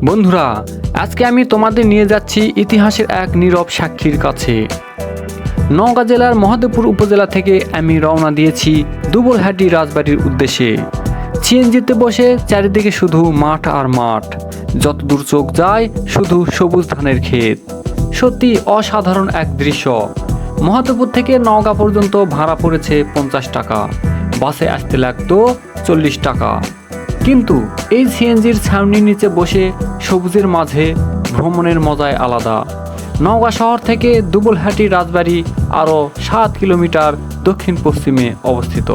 বন্ধুরা, আজকে আমি তোমাদের নিয়ে যাচ্ছি ইতিহাসের এক নীরব সাক্ষীর কাছে। নওগাঁ জেলার মহাদেবপুর উপজেলা থেকে আমি রওনা দিয়েছি দুবলহাটি রাজবাড়ির উদ্দেশ্যে। সিএনজিতে বসে চারিদিকে শুধু মাঠ আর মাঠ, যতদূর চোখ যায় শুধু সবুজ ধানের ক্ষেত। সত্যি অসাধারণ এক দৃশ্য। মহাদেবপুর থেকে নওগাঁ পর্যন্ত ভাড়া পড়েছে 50 টাকা, বাসে আসতে লাগতো 40 টাকা। কিন্তু এই সিএনজির ছাউনির নিচে বসে সবুজের মাঝে ভ্রমণের মজাই আলাদা। নওগাঁ শহর থেকে দুবলহাটি রাজবাড়ি আরও 7 কিলোমিটার দক্ষিণ পশ্চিমে অবস্থিত।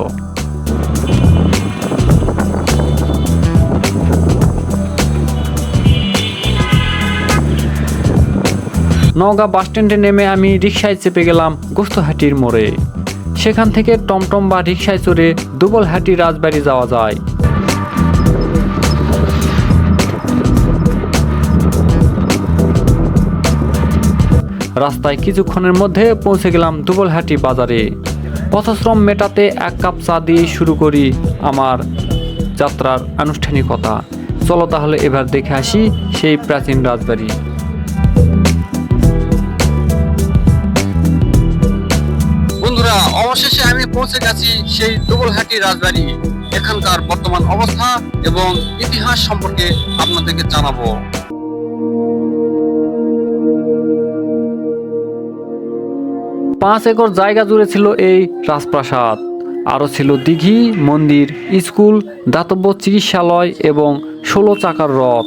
নওগাঁ বাসস্ট্যান্ডে নেমে আমি রিকশায় চেপে গেলাম গোস্তহাটির মোড়ে। সেখান থেকে টমটম বা রিকশায় চড়ে দুবলহাটি রাজবাড়ি যাওয়া যায়। রাস্তায় কিছুক্ষণের মধ্যে পৌঁছে গেলাম দুবলহাটি বাজারে। পথশ্রম মেটাতে 1 কাপ চা দিয়ে শুরু করি আমার যাত্রার আনুষ্ঠানিকতা। চলো তাহলে এবার দেখে আসি সেই প্রাচীন রাজবাড়ি। বন্ধুরা, অবশেষে আমি পৌঁছে গেছি সেই দুবলহাটি রাজবাড়ি। এখানকার বর্তমান অবস্থা এবং ইতিহাস সম্পর্কে আপনাদেরকে জানাবো। 5 একর জায়গা জুড়ে ছিল এই রাজপ্রাসাদ। আরও ছিল দিঘি, মন্দির, স্কুল, দাতব্য চিকিৎসালয় এবং 16 চাকার রথ।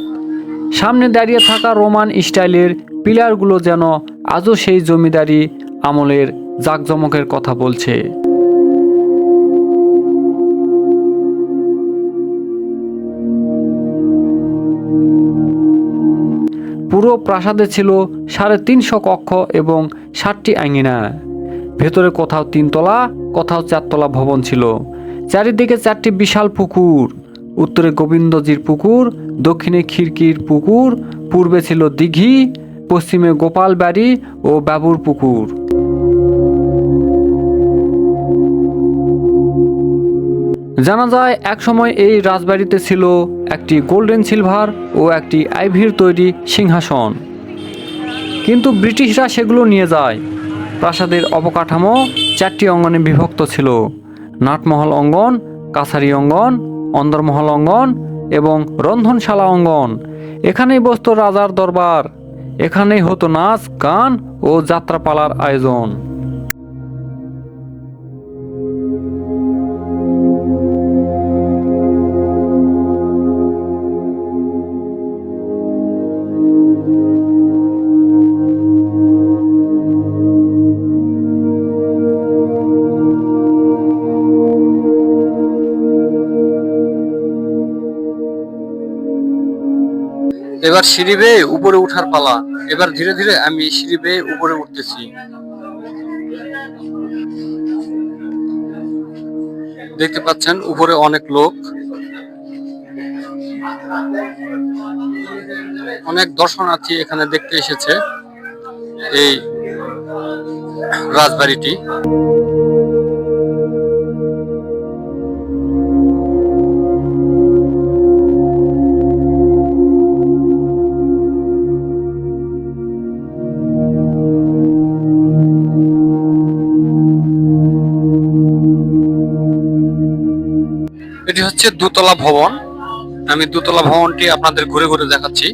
সামনে দাঁড়িয়ে থাকা রোমান স্টাইলের পিলারগুলো যেন আজও সেই জমিদারি আমলের জাঁকজমকের কথা বলছে। পুরো প্রাসাদে ছিল 350 কক্ষ এবং 60টি আঙিনা। ভেতরে কোথাও 3 তলা, কোথাও 4 তলা ভবন ছিল। চারিদিকে 4টি বিশাল পুকুর। উত্তরে গোবিন্দজির পুকুর, দক্ষিণে খিড়কির পুকুর, পূর্বে ছিল দিঘি, পশ্চিমে গোপাল বাড়ি ও বাবুর পুকুর। জানা যায় একসময় এই রাজবাড়িতে ছিল একটি গোল্ডেন সিলভার ও একটি আইভির তৈরি সিংহাসন, কিন্তু ব্রিটিশরা সেগুলো নিয়ে যায়। প্রাসাদের অবকাঠামো 4টি অঙ্গনে বিভক্ত ছিল: নাটমহল অঙ্গন, কাছারি অঙ্গন, অন্দরমহল অঙ্গন এবং রন্ধনশালা অঙ্গন। এখানেই বসত রাজার দরবার। এখানেই হতো নাচ, গান ও যাত্রাপালার আয়োজন। এবার সিঁড়ি বেয়ে উপরে উঠার পালা। এবার ধীরে ধীরে আমি সিঁড়ি বেয়ে উপরে উঠতেছি। দেখতে পাচ্ছেন উপরে অনেক লোক, অনেক দর্শনার্থী এখানে দেখতে এসেছে এই রাজবাড়িটি। এটি হচ্ছে দোতলা ভবন। আমি দোতলা ভবনটি আপনাদের ঘুরে ঘুরে দেখাচ্ছি।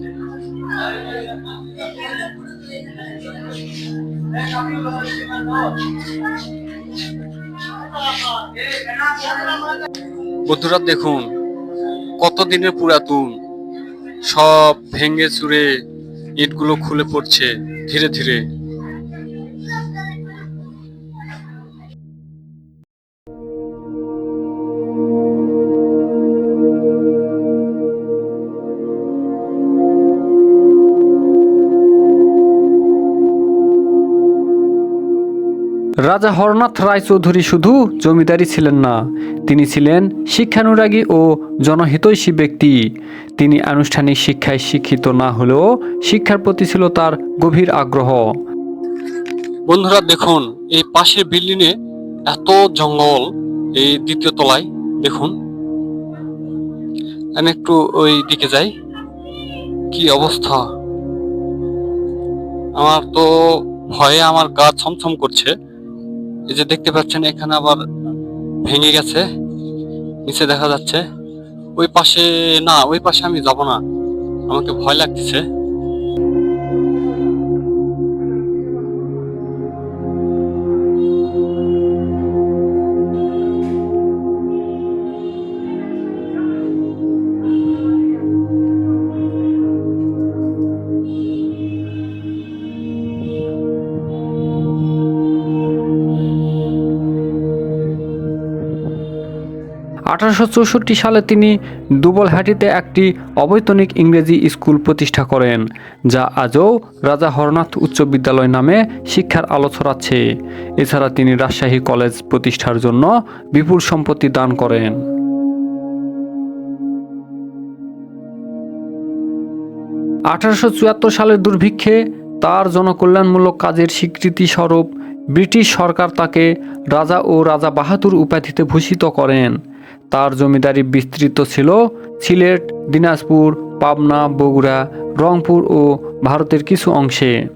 বন্ধুরা দেখুন, কত দিনের পুরাতন, সব ভেঙে চুরে ইটগুলো খুলে পড়ছে ধীরে ধীরে। রাজা হরনাথ রায়চৌধুরী শুধু জমিদারি ছিলেন না, তিনি ছিলেন শিক্ষানুরাগী ও জনহিতৈষী ব্যক্তি। তিনি আনুষ্ঠানিক শিক্ষায় শিক্ষিত না হলেও শিক্ষার প্রতি ছিল তার গভীর আগ্রহ। বন্ধুরা দেখুন, এই পাশের বিল্ডিং এ এত জঙ্গল। এই 2য় তলায় দেখুন, আমি একটু ওই দিকে যাই। কি অবস্থা! আমার তো ভয়ে আমার গা ছমছম করছে। এই যে দেখতে পাচ্ছেন, এখানে আবার ভেঙে গেছে, নিচে দেখা যাচ্ছে। ওই পাশে, না ওই পাশে আমি যাব না, আমাকে ভয় লাগতেছে। 1864 সালে তিনি দুবলহাটিতে একটি অবৈতনিক ইংরেজি স্কুল প্রতিষ্ঠা করেন, যা আজও রাজা হরনাথ উচ্চ বিদ্যালয় নামে শিক্ষার আলো ছড়াচ্ছে। এছাড়া তিনি রাজশাহী কলেজ প্রতিষ্ঠার জন্য বিপুল সম্পত্তি দান করেন। 1874 সালের দুর্ভিক্ষে তার জনকল্যাণমূলক কাজের স্বীকৃতি স্বরূপ ব্রিটিশ সরকার তাকে রাজা ও রাজা বাহাদুর উপাধিতে ভূষিত করেন। তার জমিদারি বিস্তৃত ছিল সিলেট, দিনাজপুর, পাবনা, বগুড়া, রংপুর ও ভারতের কিছু অংশে।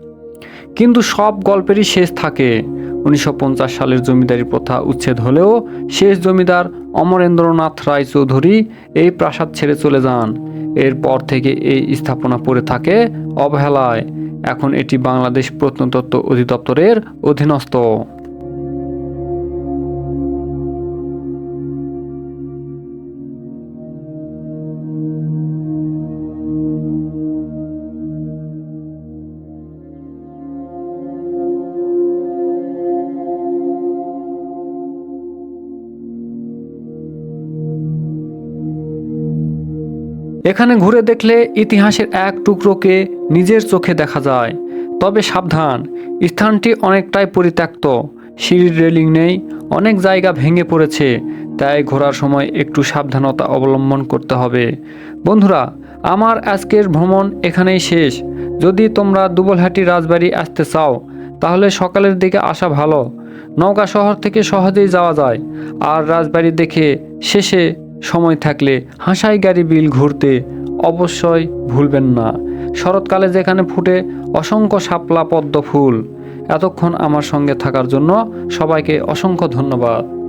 কিন্তু সব গল্পেরই শেষ থাকে। 1950 সালের জমিদারি প্রথা উচ্ছেদ হলেও শেষ জমিদার অমরেন্দ্রনাথ রায় চৌধুরী এই প্রাসাদ ছেড়ে চলে যান। এরপর থেকে এই স্থাপনা পড়ে থাকে অবহেলায়। এখন এটি বাংলাদেশ প্রত্নতত্ত্ব অধিদপ্তরের অধীনস্থ। এখানে ঘুরে দেখলে ইতিহাসের এক টুকরোকে নিজের চোখে দেখা যায়। তবে সাবধান, স্থানটি অনেকটাই পরিত্যক্ত, সিঁড়ির রেলিং নেই, অনেক জায়গা ভেঙে পড়েছে, তাই ঘোরার সময় একটু সাবধানতা অবলম্বন করতে হবে। বন্ধুরা, আমার আজকের ভ্রমণ এখানেই শেষ। যদি তোমরা দুবলহাটি রাজবাড়ি আসতে চাও তাহলে সকালের দিকে আসা ভালো। নওগাঁ শহর থেকে সহজেই যাওয়া যায়। আর রাজবাড়ি দেখে শেষে সময় থাকলে হাঁসাইগাড়ি বিল ঘুরতে অবশ্যই ভুলবেন না। শরৎকালে যেখানে ফুটে অসংখ্য শাপলা পদ্ম ফুল। এতক্ষণ আমার সঙ্গে থাকার জন্য সবাইকে অসংখ্য ধন্যবাদ।